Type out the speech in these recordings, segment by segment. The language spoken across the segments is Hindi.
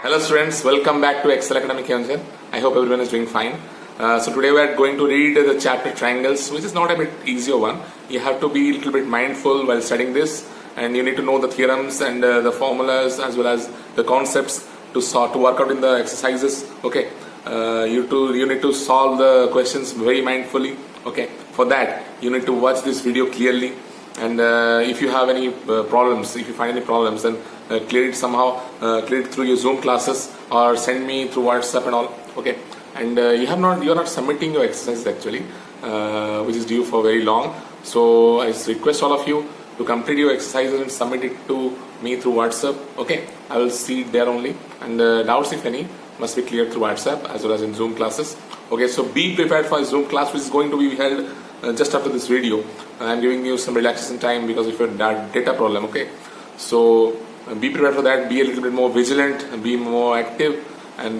Hello students, welcome back to Excel Academic here. I hope everyone is doing fine. So today we are going to read the chapter triangles, which is not a bit easier one. You have to be a little bit mindful while studying this, and you need to know the theorems and the formulas as well as the concepts to work out in the exercises. Okay, you need to solve the questions very mindfully. Okay, for that you need to watch this video clearly. And if you have any problems, if you find any problems, then clear it somehow, clear it through your Zoom classes or send me through WhatsApp and all. Okay, and you are not submitting your exercises actually, which is due for very long. So I request all of you to complete your exercises and submit it to me through WhatsApp. Okay, I will see it there only, and doubts if any must be cleared through WhatsApp as well as in Zoom classes. Okay, so be prepared for a Zoom class which is going to be held just after this video. I am giving you some relaxation time because of your data problem. Okay, so be prepared for that. Be a little bit more vigilant, be more active, and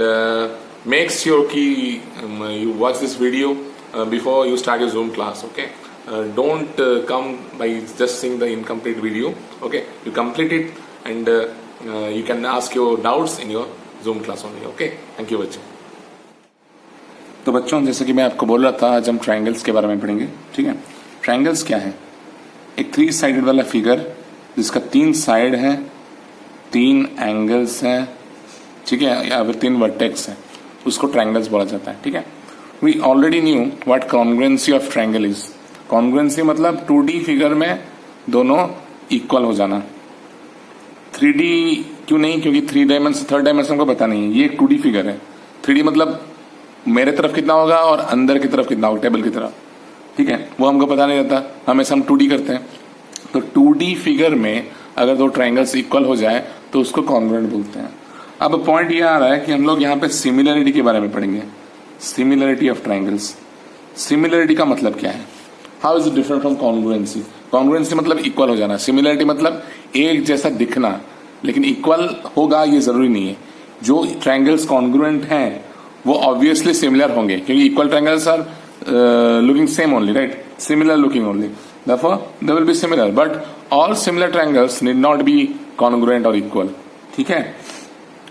make sure you watch this video before you start your Zoom class. Okay, don't come by just seeing the incomplete video. Okay, you complete it, and you can ask your doubts in your Zoom class only. Okay, thank you बच्चों. तो बच्चों, जैसे कि मैं आपको बोल रहा था, आज हम ट्रायंगल्स के बारे में पढ़ेंगे. ठीक है, ट्रायंगल्स क्या है? एक 3 साइडेड वाला फिगर जिसका 3 साइड है, 3 एंगल्स हैं, ठीक है, या फिर 3 वर्टेक्स हैं, उसको ट्रायंगल्स बोला जाता है. ठीक है, we already knew what congruency of triangle is. Congruency मतलब 2D फिगर में दोनों इक्वल हो जाना. 3D क्यों नहीं? क्योंकि 3 डायमेंशन को पता नहीं है. ये एक 2D फिगर है. 3D मतलब मेरे तरफ कितना होगा और अंदर की तरफ कितना होगा, टेबल की तरफ. ठीक है, वो हमको पता नहीं रहता, हमेशा हम 2D करते हैं. तो 2D फिगर में अगर 2 ट्रायंगल्स इक्वल हो जाए तो उसको कॉन्ग्रुएंट बोलते हैं. अब पॉइंट ये आ रहा है कि हम लोग यहाँ पे सिमिलरिटी के बारे में पढ़ेंगे. Similarity of triangles. सिमिलरिटी का मतलब क्या है? How is it different from congruency? Congruency मतलब इक्वल हो जाना. सिमिलरिटी मतलब एक जैसा दिखना, लेकिन इक्वल होगा ये जरूरी नहीं है. जो ट्रायंगल्स कॉन्ग्रुएंट हैं वो ऑब्वियसली सिमिलर होंगे, क्योंकि equal triangles are looking same only, right? Similar looking only, therefore they will be similar, but all similar triangles need not be congruent or equal. ठीक है,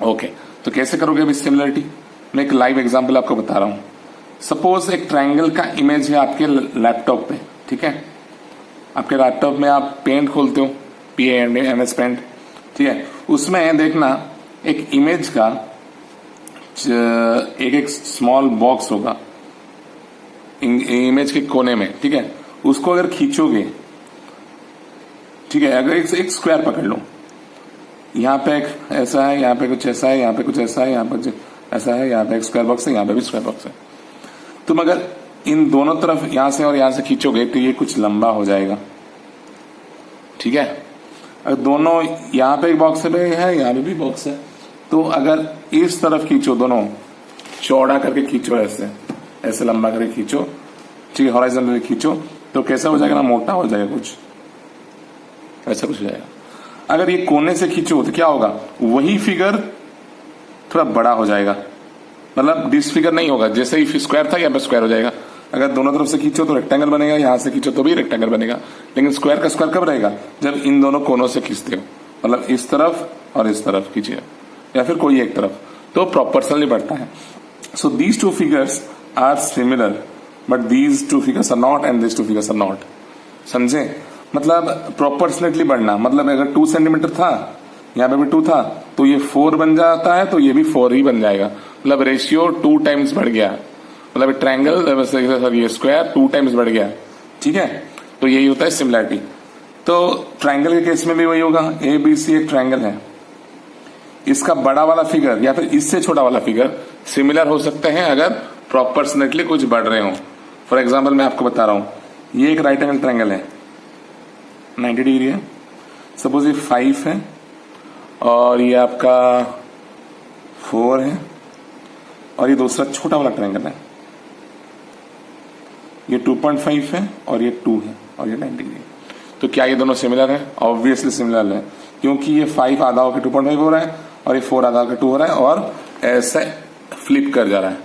ओके. तो कैसे करोगे अभी सिमिलरिटी? मैं एक लाइव एग्जांपल आपको बता रहा हूं. सपोज एक ट्रायंगल का इमेज है आपके लैपटॉप पे. ठीक है, आपके लैपटॉप में आप पेंट खोलते हो, MS पेंट. ठीक है, उसमें देखना एक इमेज का एक स्मॉल बॉक्स होगा इमेज के कोने में. ठीक है, उसको अगर खींचोगे, ठीक है, अगर एक स्क्वायर पकड़ लो, यहाँ पे एक ऐसा है, यहाँ पे कुछ ऐसा है, यहाँ पे कुछ ऐसा है, यहाँ पे कुछ ऐसा है, यहाँ पे एक स्क्वायर बॉक्स है, यहाँ पे भी स्क्वायर बॉक्स है. तुम अगर इन दोनों तरफ यहां से और यहां से खींचोगे तो ये कुछ लंबा हो जाएगा. ठीक है, अगर दोनों यहाँ पे एक बॉक्स है, यहाँ पे भी बॉक्स है, तो अगर इस तरफ खींचो, दोनों चौड़ा करके खींचो, ऐसे लंबा करके खींचो, ठीक है, हॉरिजॉन्टली खींचो, तो कैसा हो जाएगा ना, मोटा हो जाएगा, कुछ ऐसा कुछ हो जाएगा. अगर ये कोने से खींचो तो क्या होगा, वही फिगर थोड़ा बड़ा हो जाएगा, मतलब डिसफिगर नहीं होगा. जैसे ही स्क्वायर था यहाँ पे स्क्वायर हो जाएगा. अगर दोनों तरफ से खींचो तो रेक्टेंगल बनेगा, यहां से खींचो तो भी रेक्टेंगल बनेगा. लेकिन स्क्वायर का स्क्वायर कब रहेगा? जब इन दोनों कोनों से खींचते हो, मतलब इस तरफ और इस तरफ खींचिए, या फिर कोई एक तरफ, तो प्रोपोर्शनली बढ़ता है. So these 2 figures are similar, but these 2 figures are not and these 2 figures are not. समझे? मतलब प्रोपोर्शनेटली बढ़ना, मतलब अगर 2 सेंटीमीटर था, यहाँ पे भी 2 था, तो ये 4 बन जाता है, तो ये भी 4 ही बन जाएगा. मतलब रेशियो 2 टाइम्स बढ़ गया, मतलब ट्रायंगल ये स्क्वायर 2 टाइम्स बढ़ गया. ठीक है, तो यही होता है सिमिलरिटी. तो ट्रायंगल के केस में भी वही होगा. ABC एक ट्रायंगल है, इसका बड़ा वाला फिगर या फिर इससे छोटा वाला फिगर सिमिलर हो सकते हैं अगर प्रोपोर्शनेटली कुछ बढ़ रहे हो. फॉर एग्जांपल मैं आपको बता रहा हूं, ये एक राइट एंगल ट्रायंगल है, 90 डिग्री है. सपोज ये 5 है और ये आपका 4 है, और ये दूसरा छोटा वाला ट्रायंगल है, ये 2.5 है और ये 2 है और ये 90 डिग्री है. तो क्या ये दोनों सिमिलर है? ऑब्वियसली सिमिलर है, क्योंकि ये 5 आधा होकर 2.5 हो रहा है और ये 4 आधा होकर 2 हो रहा है, और ऐसे फ्लिप कर जा रहा है.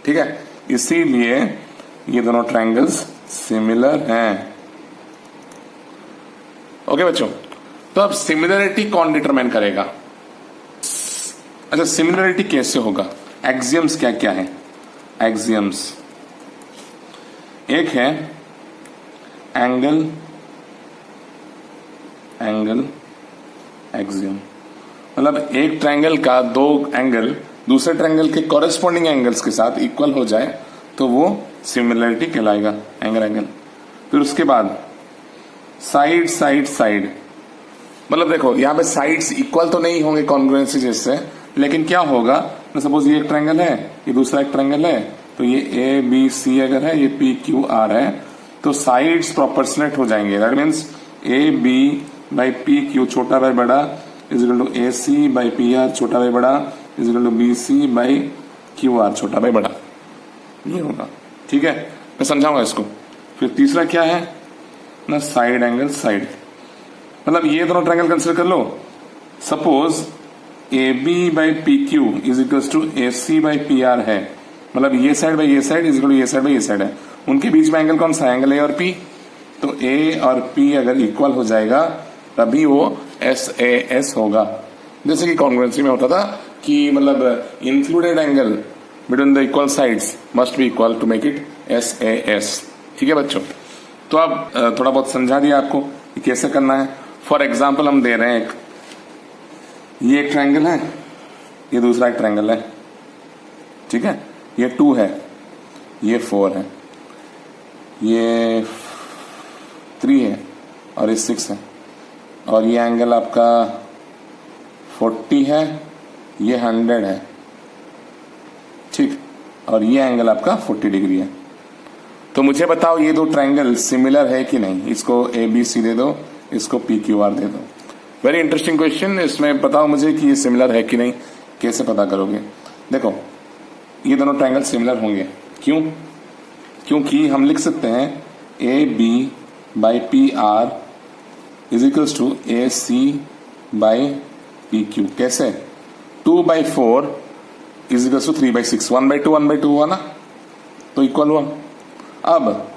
ठीक है, इसीलिए ये दोनों ट्रायंगल्स सिमिलर हैं. ओके बच्चों, तो अब सिमिलरिटी कौन डिटरमाइन करेगा? अच्छा, सिमिलरिटी कैसे होगा? एक्सियम्स क्या क्या है? एक्सियम्स एक है एंगल एक्सियम, मतलब एक ट्रायंगल का दो एंगल दूसरे ट्रायंगल के कॉरेस्पॉन्डिंग एंगल्स के साथ इक्वल हो जाए तो वो सिमिलरिटी कहलाएगा, एंगल। फिर उसके बाद साइड साइड साइड, मतलब देखो यहां पे साइड्स इक्वल तो नहीं होंगे कॉन्ग्रुएंसी जैसे, लेकिन क्या होगा, सपोज ये एक ट्रायंगल है, ये दूसरा एक ट्रायंगल है, तो ये ए बी सी अगर है, ये पी क्यू आर है, तो साइड्स प्रोपोर्शनेट हो जाएंगे। That means A B by P Q छोटा बाई बड़ा is equal to A C by P R छोटा बाई बड़ा is equal to B C by Q R छोटा बाई बड़ा, ये होगा। ठीक है, मैं समझाऊंगा इसको। फिर तीसरा क्या है ना, साइड एंगल साइड, मतलब ये दोनों ट्रायंगल कंसिडर कर लो। Suppose A B by P Q is equal to A C by P R है, मतलब ये साइड बाई ये साइड इज इक्वल टू ये साइड बाई ये साइड है। उनके बीच में एंगल कौन सा है? एंगल ए और पी। तो ए और पी अगर इक्वल हो जाएगा तभी वो एस ए एस होगा। जैसे कि कॉन्ग्रुएंसी में होता था कि मतलब included angle between the equal sides must be equal to make it S A S. ठीक है बच्चों, तो अब थोड़ा बहुत समझा दिया आपको कि कैसे करना है। फॉर एग्जाम्पल हम दे रहे हैं ये एक ट्रायंगल है, ये दूसरा एक ट्रायंगल है। ठीक है, ये 2 है, ये 4 है, ये 3 है और ये 6 है, और ये एंगल आपका 40 है, ये 100 है। ठीक, और ये एंगल आपका 40 डिग्री है। तो मुझे बताओ ये दो ट्रायंगल सिमिलर है कि नहीं? इसको ए बी सी दे दो, इसको पी क्यू आर दे दो। Very interesting question. इसमें बताओ मुझे कि ये सिमिलर है कि नहीं, कैसे पता करोगे? देखो ये दोनों ट्रायंगल सिमिलर होंगे। क्यों? क्योंकि हम लिख सकते हैं A B by P R is equals to A C by P Q. कैसे? 2/4 इज इक्वल्स टू 3/6, 1/2 हुआ ना, तो इक्वल हुआ। अब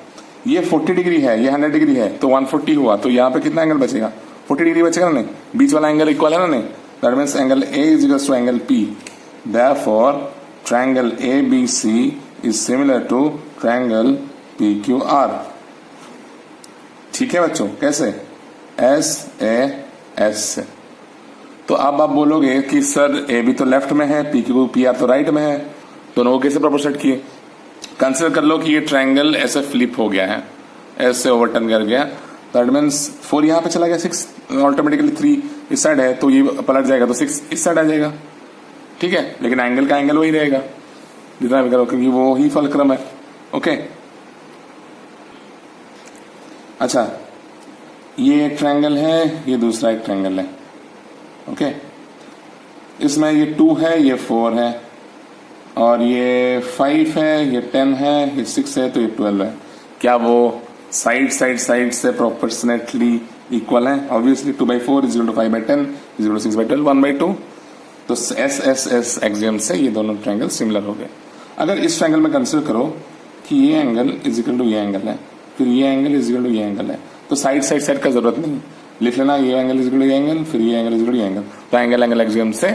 ये 40 डिग्री है, ये 100 डिग्री है, तो 140 हुआ, तो यहाँ पे कितना एंगल बचेगा? 40 डिग्री बचेगा ना? नहीं, बीच वाला एंगल इक्वल है ना? नहीं, that means angle A is equals to angle P. Therefore triangle A B C is similar to triangle P Q R. ठीक है बच्चों, कैसे? एस ए एस से। तो अब आप बोलोगे कि सर ए बी तो लेफ्ट में है, पी क्यू पी आर तो राइट में है, दोनों को कैसे प्रोपोर्शनेट किए? कंसिडर कर लो कि ये ट्रायंगल ऐसे फ्लिप हो गया है, ऐसे ओवरटर्न कर गया। दैट मीन्स 4 यहाँ पे चला गया, 6 ऑटोमेटिकली 3 इस साइड है, तो ये पलट जाएगा, तो 6 इस साइड आ जाएगा। ठीक है, लेकिन एंगल का एंगल वही रहेगा जितना भी करो, क्योंकि वो ही फलक्रम है। ओके, अच्छा, ये एक ट्रायंगल है, ये दूसरा एक ट्रायंगल है। ओके, इसमें ये 2 है, ये 4 है, और ये 5 है, ये 10 है, ये 6 है, तो ये 12 है। क्या वो साइड साइड साइड से प्रोपोर्शनेटली इक्वल है? Obviously 2/4 is equal to 5/10 is equal to 6/12, 1/2। तो एस एस एस एक्सियम से ये दोनों ट्रायंगल सिमिलर हो गए। अगर इस ट्रायंगल में कंसिडर करो कि ये एंगल इज इक्वल टू ये एंगल है, फिर ये एंगल इज इक्वल टू ये एंगल है, तो साइड साइड साइड का जरूरत नहीं, लिख लेना ये एंगल इज इक्वल टू ये एंगल, फिर ये एंगल इज इक्वल टू ये एंगल, तो एंगल एंगल एक्सियम से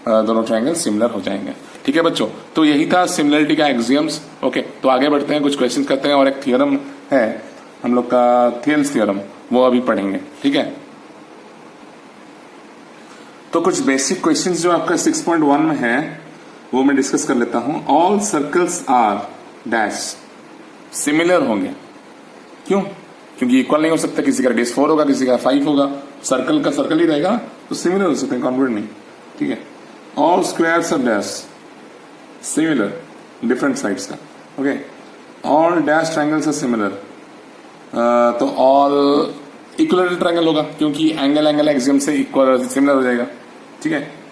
दोनों ट्रायंगल सिमिलर हो जाएंगे। ठीक है बच्चों, तो यही था सिमिलरिटी का एक्सियम्स। ओके, तो आगे बढ़ते हैं, कुछ क्वेश्चन करते हैं, और एक थियरम है हम लोग का थियल्स थ्योरम, वो अभी पढ़ेंगे। ठीक है, तो कुछ बेसिक क्वेश्चंस जो आपका 6.1 में है वो मैं डिस्कस कर लेता हूं। All circles are dash similar होंगे। क्यों? क्योंकि इक्वल नहीं हो सकता, किसी का रेडियस 4 होगा, किसी का 5 होगा, सर्कल का सर्कल ही रहेगा, तो सिमिलर हो सकते हैं, कॉन्वर्ट नहीं। ठीक है, all squares are dash similar, different sides का। Okay, all dash triangles are similar, तो ऑल इक्वल ट्रायंगल होगा, क्योंकि एंगल एंगल एक्सियम से इक्वल सिमिलर हो जाएगा। ठीक है,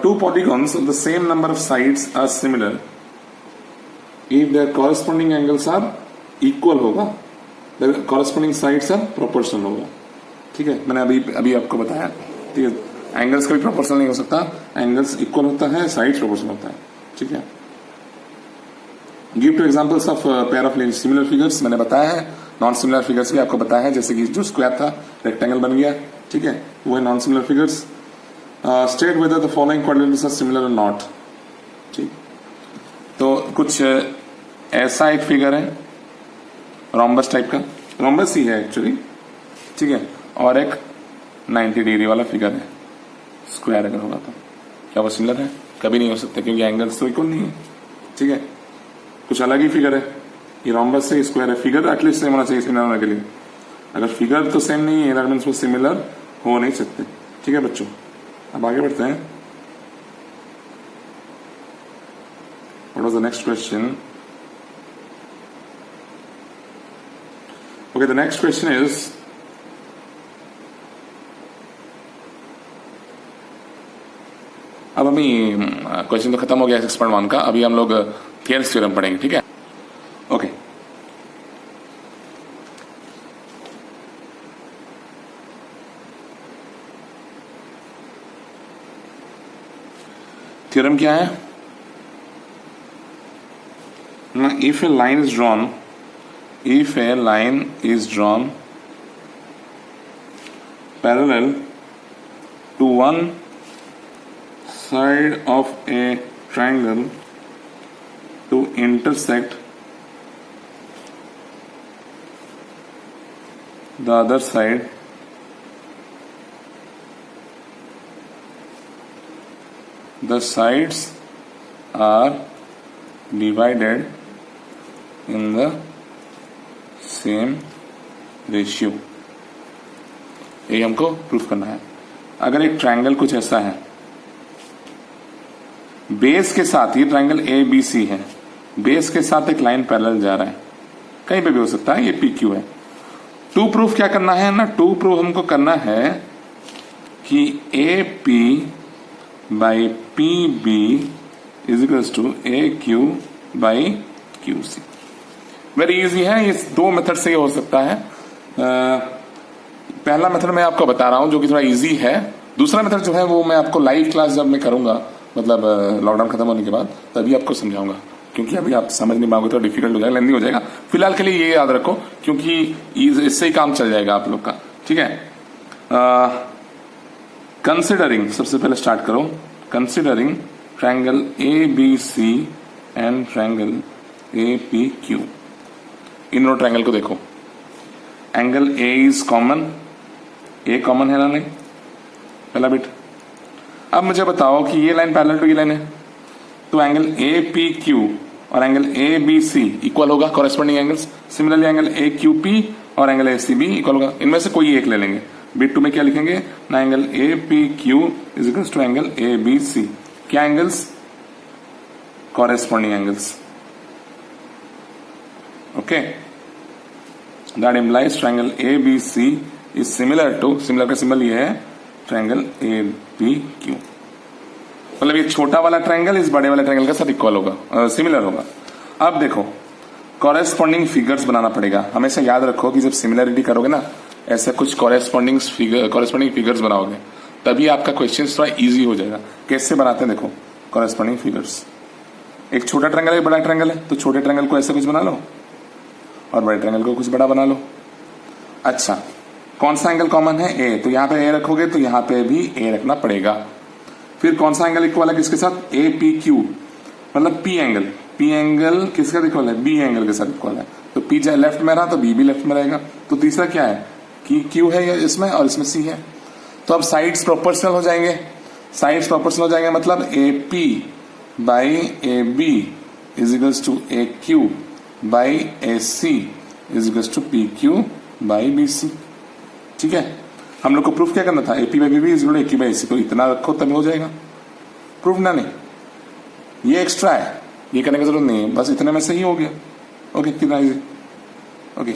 two polygons of the same number of sides are similar if their corresponding angles are equal होगा, their corresponding sides are proportional होगा। ठीक है, मैंने अभी आपको बताया। ठीक है, एंगल्स का भी प्रोपोर्शनल नहीं हो सकता, एंगल्स इक्वल होता है, साइड्स प्रोपोर्शनल होता है। ठीक है, give to examples of pair of similar figures, मैंने बताया है। नॉन सिमिलर फिगर्स भी आपको बताया है, जैसे कि जो स्क्वायर था रेक्टेंगल बन गया। ठीक है, वो है non similar figures. State whether the following quadrants are similar और नॉट. ठीक, तो कुछ ऐसा एक फिगर है रोम्बस टाइप का, रोम्बस ही है एक्चुअली, ठीक है, और एक 90 डिग्री वाला फिगर है स्क्वायर अगर होगा तो क्या वो सिमिलर है? कभी नहीं हो सकता क्योंकि एंगल्स तो इक्वल नहीं है. ठीक है, कुछ अलग ही फिगर है, ये रोम्बस से स्क्वायर है. फिगर एटलीस्ट सेम होना चाहिए सिमिलर होने के लिए. अगर फिगर तो सेम नहीं है दैट मींस वो सिमिलर हो नहीं सकते. ठीक है बच्चों, अब आगे बढ़ते हैं. What was the next question? Okay, the next question is, अब अभी क्वेश्चन तो खत्म हो गया 6.1 का. अभी हम लोग थियरम्स थ्योरम पढ़ेंगे. ठीक है, ओके. थ्योरम क्या है? If A line is drawn, if a line is drawn parallel to one side of a triangle to intersect the other side, the sides are divided in the same ratio. ये हमको प्रूफ करना है. अगर एक ट्रायंगल कुछ ऐसा है, बेस के साथ, ये ट्रायंगल ए बी सी है, बेस के साथ एक लाइन पैरेलल जा रहा है, कहीं पे भी हो सकता है, ये पी क्यू है. टू प्रूफ क्या करना है ना, टू प्रूफ हमको करना है कि A P by P B is equals to A Q by Q C. Very easy है, ये दो मेथड से हो सकता है. पहला मेथड मैं आपको बता रहा हूं जो कि थोड़ा इजी है. दूसरा मेथड जो है वो मैं आपको लाइव क्लास जब मैं करूंगा, मतलब लॉकडाउन खत्म होने के बाद, तभी आपको समझाऊंगा, क्योंकि अभी आप समझ नहीं पाओगे तो डिफिकल्ट हो जाएगा, लेंदी हो जाएगा. फिलहाल के लिए ये याद रखो क्योंकि इससे ही काम चल जाएगा आप लोग का. ठीक है, कंसिडरिंग, सबसे पहले स्टार्ट करो. Considering triangle A B C and triangle A P Q. इन दोनों ट्रायंगल को देखो. Angle A is common, A common है ना नहीं, पहला बिट. अब मुझे बताओ कि ये लाइन पैरेलल टू ये लाइन है, तो एंगल ए पी क्यू और angle A B C equal होगा, corresponding angles. Similarly angle A Q P और angle A C B equal होगा. इनमें से कोई एक ले लेंगे. बिट टू में क्या लिखेंगे ना, angle A P Q is equal to angle A B C. क्या angles? Corresponding angles. Okay, that implies triangle A B C is similar to, similar का सिंबल ये है, ट्रायंगल ए बी क्यू. मतलब ये छोटा वाला ट्रायंगल इस बड़े वाले ट्रायंगल के साथ इक्वल होगा, सिमिलर होगा. अब देखो, कॉरेस्पॉन्डिंग फिगर्स बनाना पड़ेगा. हमेशा याद रखो कि जब सिमिलरिटी करोगे ना, ऐसे कुछ कॉरेस्पॉन्डिंग फिगर्स बनाओगे, तभी आपका क्वेश्चन थोड़ा इजी हो जाएगा. कैसे बनाते हैं देखो कॉरेस्पॉन्डिंग फिगर्स. एक छोटा ट्रायंगल है, एक बड़ा ट्रायंगल है, तो छोटे ट्रायंगल को ऐसे कुछ बना लो और बड़े ट्रायंगल को कुछ बड़ा बना लो. अच्छा, कौन सा एंगल कॉमन है? ए. तो यहां पे ए रखोगे तो यहां पे भी ए रखना पड़ेगा. फिर कौन सा एंगल इक्वल है किसके साथ? ए पी क्यू, मतलब पी एंगल. पी एंगल किसके साथ इक्वल है? बी एंगल के साथ इक्वल है. तो पी लेफ्ट में रहा तो बी भी लेफ्ट में रहेगा. तो तीसरा क्या है कि क्यू है इसमें और इसमें सी है. तो अब साइड्स प्रोपोर्शनल हो जाएंगे. साइड्स प्रोपोर्शनल हो जाएंगे मतलब A P by A B is equals to A Q by A C is equals to P Q by B C. ठीक है, हम लोग को प्रूफ क्या करना था? A P by B B is equal to A Q by A C. तो इतना रखो तभी हो जाएगा प्रूफ ना. नहीं, ये एक्स्ट्रा है, ये करने की जरूरत नहीं है, बस इतने में से ही हो गया. ओके, कितना easy. Okay,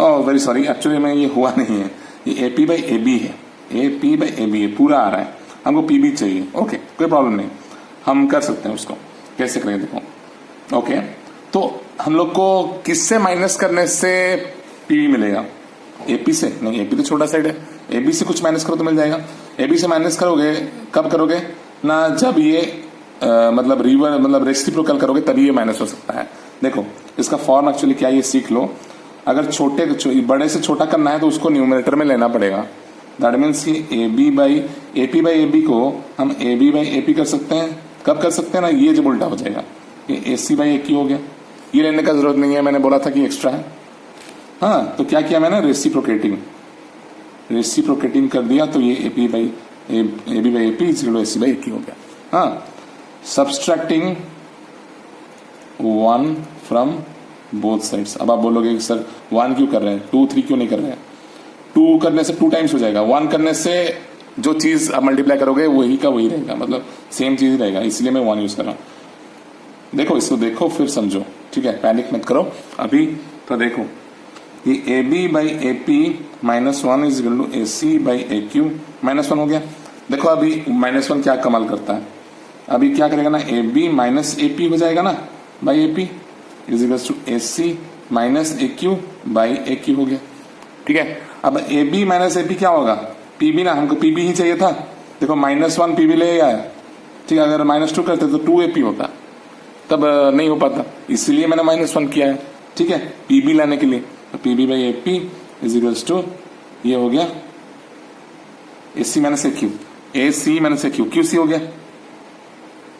oh very sorry, actually में ये हुआ नहीं है, ये A P by A B है. A P by A B है, पूरा आ रहा है, हमको पी बी चाहिए. ओके, कोई प्रॉब्लम नहीं, हम कर सकते हैं उसको. कैसे करेंगे देखो. ओके, तो हम लोग को किससे माइनस करने से पी मिलेगा? एपी से नहीं, एपी तो छोटा साइड है. एबी से कुछ माइनस करो तो मिल जाएगा. एबी से माइनस करोगे कब करोगे ना, जब ये मतलब रेसिप्रोकल करोगे तभी ये माइनस हो सकता है. देखो इसका फॉर्म एक्चुअली क्या है ये सीख लो. अगर बड़े से छोटा करना है तो उसको न्यूमरेटर में लेना पड़ेगा. दैट मीन्स ये A B by A B को हम A B by A P कर सकते हैं। कब कर सकते हैं ना, ये जब उल्टा हो जाएगा, ये ए सी बाई ए क्यू हो गया। ये लेने का जरूरत नहीं है, मैंने बोला था कि एक्स्ट्रा है। हाँ, तो क्या किया मैंने, रेसिप्रोकेटिंग कर दिया, तो ये A B by A P equal to A C by A Q हो गया। हाँ, सब्सट्रैक्टिंग 1 फ्रॉम बोथ साइड्स। अब आप बोलोगे कि सर 1 क्यों कर रहे हैं, 2 3 क्यों नहीं कर रहे हैं? 2 करने से 2 टाइम्स हो जाएगा, 1 करने से जो चीज आप मल्टीप्लाई करोगे वही का वही रहेगा, मतलब सेम चीज ही रहेगा, इसलिए मैं 1 यूज कर रहा हूं। देखो इसको, देखो फिर समझो, ठीक है, पैनिक मत करो अभी। तो देखो ये A B by A P minus 1 is equal to A C by A Q, -1 हो गया। देखो अभी -1 क्या कमाल करता है, अभी क्या करेगा ना, A B minus A P हो जाएगा ना by A P is equal to A C minus A Q by A Q हो गया। ठीक है, अब A B minus A P क्या होगा, पी बी ना, हमको पी बी ही चाहिए था। देखो -1 पी बी ले आया, ठीक है, अगर -2 करते तो 2 ए पी होता, तब नहीं हो पाता, इसलिए मैंने -1 किया है। ठीक है, पी बी लाने के लिए, तो P B by A P is equal to ये हो गया A C minus A Q, A C minus A Q, Q C हो गया।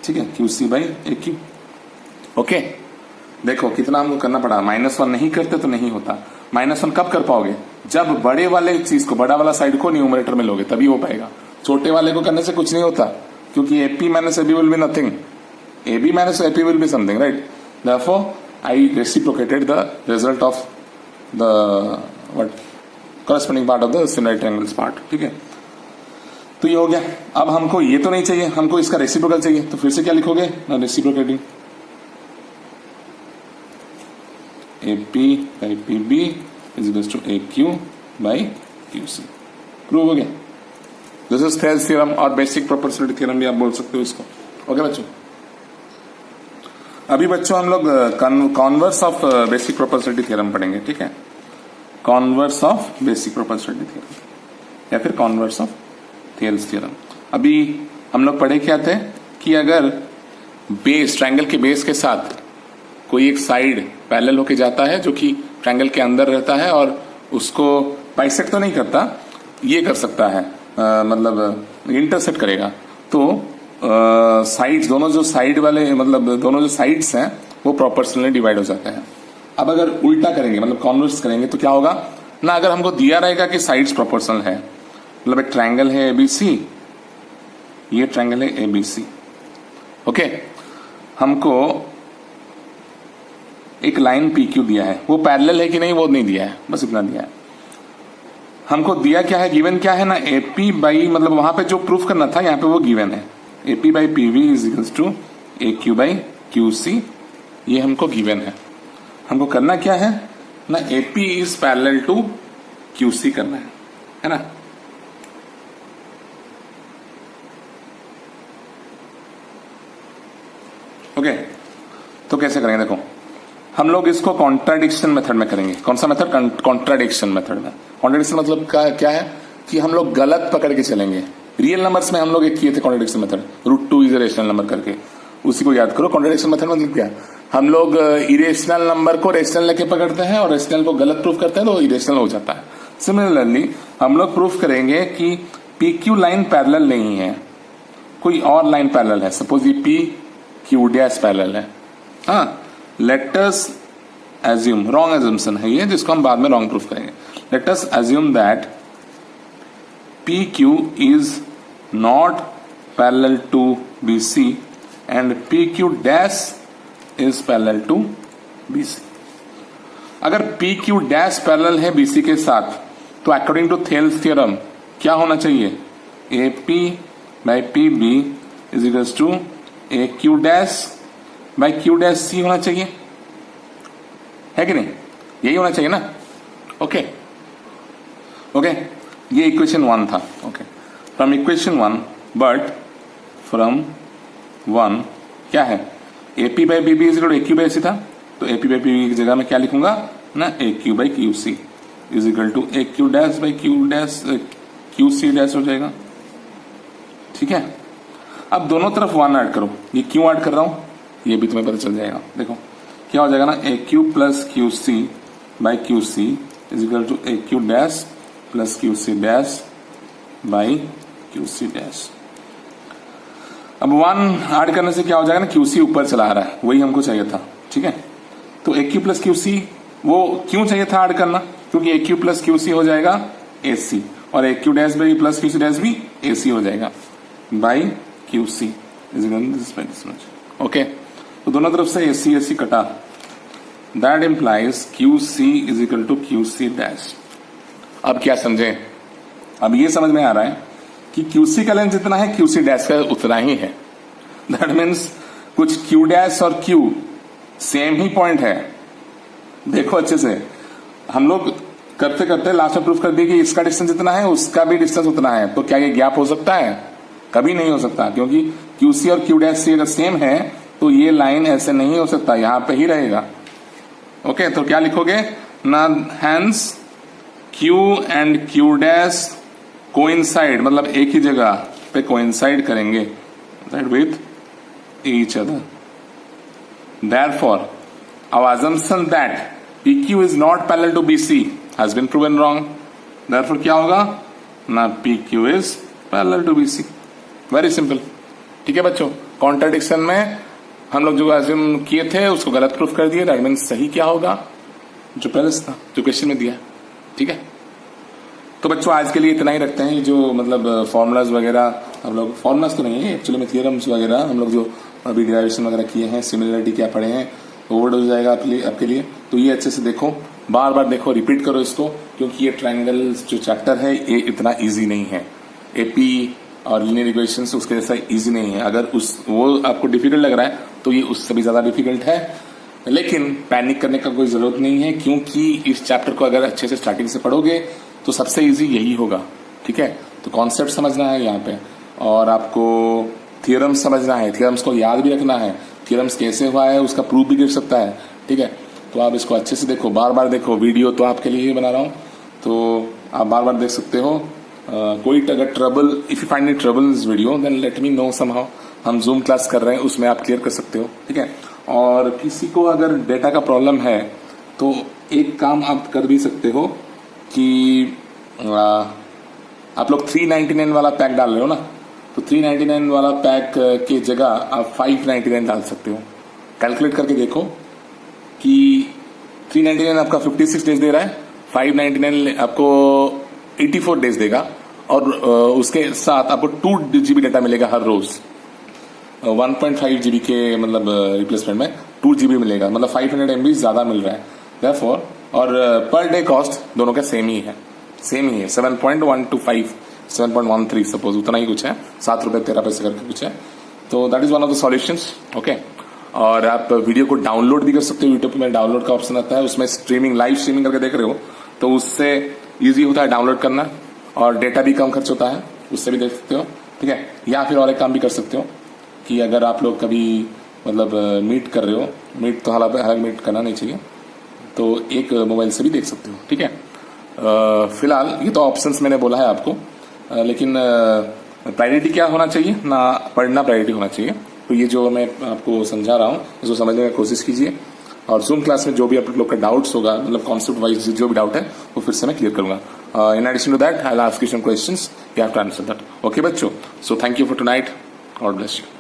ठीक है, Q C by A Q. Okay, देखो कितना हमको करना पड़ा, -1 नहीं करते तो नहीं होता। -1 कब कर पाओगे, जब बड़े वाले चीज को, बड़ा वाला साइड को न्यूमरेटर में लोगे, तभी हो पाएगा। छोटे वाले को करने से कुछ नहीं होता, क्योंकि AP minus AB will be nothing, AB minus AP will be something, right? Therefore I reciprocated the result of the what corresponding part of the similar triangles part. ठीक है, तो ये हो गया। अब हमको ये तो नहीं चाहिए, हमको इसका रेसिप्रोकल चाहिए, तो फिर से क्या लिखोगे ना, reciprocating AP by PB is equals to AQ by QC। Prove हो गया। दिस इज थेल्स थ्योरम और बेसिक प्रोपोर्शनलिटी थ्योरम भी आप बोल सकते हो इसको। ओके बच्चों, अभी बच्चों हम लोग converse of basic proportionality theorem पढ़ेंगे। ठीक है, converse of basic proportionality theorem या फिर कॉन्वर्स ऑफ थेल्स थ्योरम। अभी हम लोग पढ़े क्या थे कि अगर बेस, ट्रायंगल के बेस के साथ कोई एक साइड पैरेलल होके जाता है जो कि ट्रायंगल के अंदर रहता है और उसको बाइसेक्ट तो नहीं करता, ये कर सकता है, मतलब इंटरसेक्ट करेगा, तो साइड्स, दोनों जो साइड वाले, मतलब दोनों जो साइड्स हैं वो प्रोपोर्शनली डिवाइड हो जाते हैं। अब अगर उल्टा करेंगे, मतलब कॉन्वर्स करेंगे, तो क्या होगा ना, अगर हमको दिया रहेगा कि साइड्स प्रोपोर्शनल है, मतलब एक ट्रायंगल है एबीसी, ये ट्रायंगल है एबीसी, ओके, हमको एक लाइन पी क्यू दिया है, वो पैरेलल है कि नहीं वो नहीं दिया है, बस इतना दिया है। हमको दिया क्या है, गिवन क्या है ना, एपी बाई, मतलब वहां पे जो प्रूफ करना था यहाँ पे वो गिवन है, AP by PV is equals to A Q by Q C, ये हमको गिवन है। हमको करना क्या है ना, AP is parallel to Q C करना है ना। ओके, तो कैसे करेंगे, देखो हम लोग इसको कॉन्ट्राडिक्शन मेथड में करेंगे। कौन सा मेथड, कॉन्ट्राडिक्शन मेथड में। कॉन्ट्राडिक्शन मतलब क्या है कि हम लोग गलत पकड़ के चलेंगे। रियल नंबर्स में हम लोग एक किए थे contradiction method, √2 is rational number करके, उसी को याद करो। कॉन्ट्राडिक्शन मेथड मतलब क्या, हम लोग इरेशनल नंबर को रेशनल लेके पकड़ते हैं और रेशनल को गलत प्रूफ करते हैं तो इरेशनल हो जाता है। सिमिलरली हम लोग प्रूफ करेंगे कि पी क्यू लाइन पैरेलल नहीं है, कोई और लाइन पैरेलल है, सपोज ये पी क्यू डैश पैरेलल है। हाँ, let us assume, wrong assumption है ये, जिसको हम बाद में रॉन्ग प्रूफ करेंगे। Let us assume that P Q is not parallel to B C and P Q dash is parallel to B C. अगर पी क्यू डैश पैरेलल है बी सी के साथ, तो अकॉर्डिंग टू थेल्स थ्योरम क्या होना चाहिए, A P by P B is equal to A Q dash by Q dash C होना चाहिए, है कि नहीं, यही होना चाहिए ना। ओके ओके, ये इक्वेशन 1 था। Okay, from equation 1, but from 1 क्या है, AP by BB is equal to A Q by C था, तो एपी बाई बीबी की जगह में क्या लिखूंगा ना, A Q by Q C is equal to A Q dash by Q dash Q C dash हो जाएगा। ठीक है, अब दोनों तरफ 1 ऐड करो, ये क्यों ऐड कर रहा हूं ये भी तुम्हें पता चल जाएगा। देखो क्या हो जाएगा ना, A Q plus Q C by Q C is equal to A Q dash plus Q C dash by QC dash. अब 1 ऐड करने से क्या हो जाएगा ना, QC ऊपर चला आ रहा है, वही हमको चाहिए था। ठीक है, तो AQ प्लस QC वो क्यों चाहिए था ऐड करना, क्योंकि AQ प्लस QC हो जाएगा AC और AQ dash by plus QC dash भी AC हो जाएगा by QC is equal to this by this much. Okay, तो दोनों तरफ से AC कटा, that implies QC is equal to QC dash. अब क्या समझें, अब ये समझ में आ रहा है कि QC का लेंथ जितना है QC डैश का उतना ही है। दैट मीन्स कुछ Q डैश और Q सेम ही पॉइंट है। देखो अच्छे से, हम लोग करते करते लास्ट में प्रूफ कर दिए कि इसका डिस्टेंस जितना है उसका भी डिस्टेंस उतना है। तो क्या ये गैप हो सकता है? कभी नहीं हो सकता, क्योंकि QC और Q डैश अगर सेम है तो ये लाइन ऐसे नहीं हो सकता, यहां पे ही रहेगा। ओके, तो क्या लिखोगे ना, hence Q and Q dash coincide, मतलब एक ही जगह पे कोइंसाइड करेंगे with each other. Therefore our assumption that PQ is not parallel to BC has been proven wrong. Therefore क्या होगा ना, PQ is parallel to BC. Very simple. ठीक है बच्चों, कॉन्ट्राडिक्शन में हम लोग जो assume किए थे उसको गलत प्रूफ कर दिए। दैट मीन्स सही क्या होगा, जो पहले था, जो क्वेश्चन में दिया। ठीक है, तो बच्चों आज के लिए इतना ही रखते हैं। जो मतलब फॉर्मूलाज वगैरह हम लोग, फॉर्मूलाज तो नहीं है एक्चुअली में, थियरम्स वगैरह हम लोग जो अभी डिराइवेशन वगैरह किए हैं, सिमिलरिटी क्या पढ़े हैं, ओवर्ड हो जाएगा आपके लिए। तो ये अच्छे से देखो, बार बार देखो, रिपीट करो इसको, क्योंकि ये ट्रायंगल्स जो चैप्टर है ये इतना इजी नहीं है। एपी और लीनियर इक्वेशंस उसके जैसा इजी नहीं है। अगर वो आपको डिफिकल्ट लग रहा है तो ये उससे भी ज्यादा डिफिकल्ट है। लेकिन पैनिक करने का कोई जरूरत नहीं है, क्योंकि इस चैप्टर को अगर अच्छे से स्टार्टिंग से पढ़ोगे तो सबसे इजी यही होगा। ठीक है, तो कॉन्सेप्ट समझना है यहाँ पे, और आपको थियरम्स समझना है, थियरम्स को याद भी रखना है। थियरम्स कैसे हुआ है उसका प्रूफ भी गिर सकता है। ठीक है, तो आप इसको अच्छे से देखो, बार बार देखो। वीडियो तो आपके लिए ही बना रहा हूँ, तो आप बार बार देख सकते हो। कोई अगर trouble, if you find any trouble in this video then let me know somehow. हम जूम क्लास कर रहे हैं, उसमें आप क्लियर कर सकते हो। ठीक है, और किसी को अगर डेटा का प्रॉब्लम है तो एक काम आप कर भी सकते हो कि आप लोग 399 वाला पैक डाल रहे हो ना, तो 399 वाला पैक की जगह आप 599 डाल सकते हो। कैलकुलेट करके देखो कि 399 आपका 56 डेज दे रहा है, 599 आपको 84 डेज देगा, और उसके साथ आपको 2 GB डाटा मिलेगा हर रोज। 1.5 GB के मतलब रिप्लेसमेंट में 2 GB मिलेगा, मतलब 500 MB ज्यादा मिल रहा है। देयरफॉर और पर डे कॉस्ट दोनों का सेम ही है, 7.125 7.13 सपोज, उतना ही कुछ है, 7 रुपए 13 पैसे करके कुछ है। तो that is one of the solutions. Okay, और आप वीडियो को डाउनलोड भी कर सकते हो, यूट्यूब में डाउनलोड का ऑप्शन आता है, उसमें स्ट्रीमिंग, लाइव स्ट्रीमिंग करके देख रहे हो तो उससे इजी होता है डाउनलोड करना, और डेटा भी कम खर्च होता है, उससे भी देख सकते हो। ठीक है, या फिर और एक काम भी कर सकते हो कि अगर आप लोग कभी मतलब मीट कर रहे हो, मीट तो हालांकि मीट करना नहीं चाहिए, तो एक मोबाइल से भी देख सकते हो। ठीक है, फिलहाल ये तो ऑप्शंस मैंने बोला है आपको, लेकिन प्रायोरिटी क्या होना चाहिए ना, पढ़ना प्रायोरिटी होना चाहिए। तो ये जो मैं आपको समझा रहा हूँ इसको समझने की कोशिश कीजिए, और जूम क्लास में जो भी आप लोग का डाउट्स होगा, मतलब कॉन्सेप्ट वाइज जो भी डाउट है वो फिर से मैं क्लियर करूंगा। In addition to that I will ask you some questions, you have to answer that. Okay बच्चों, so thank you for tonight, God bless you.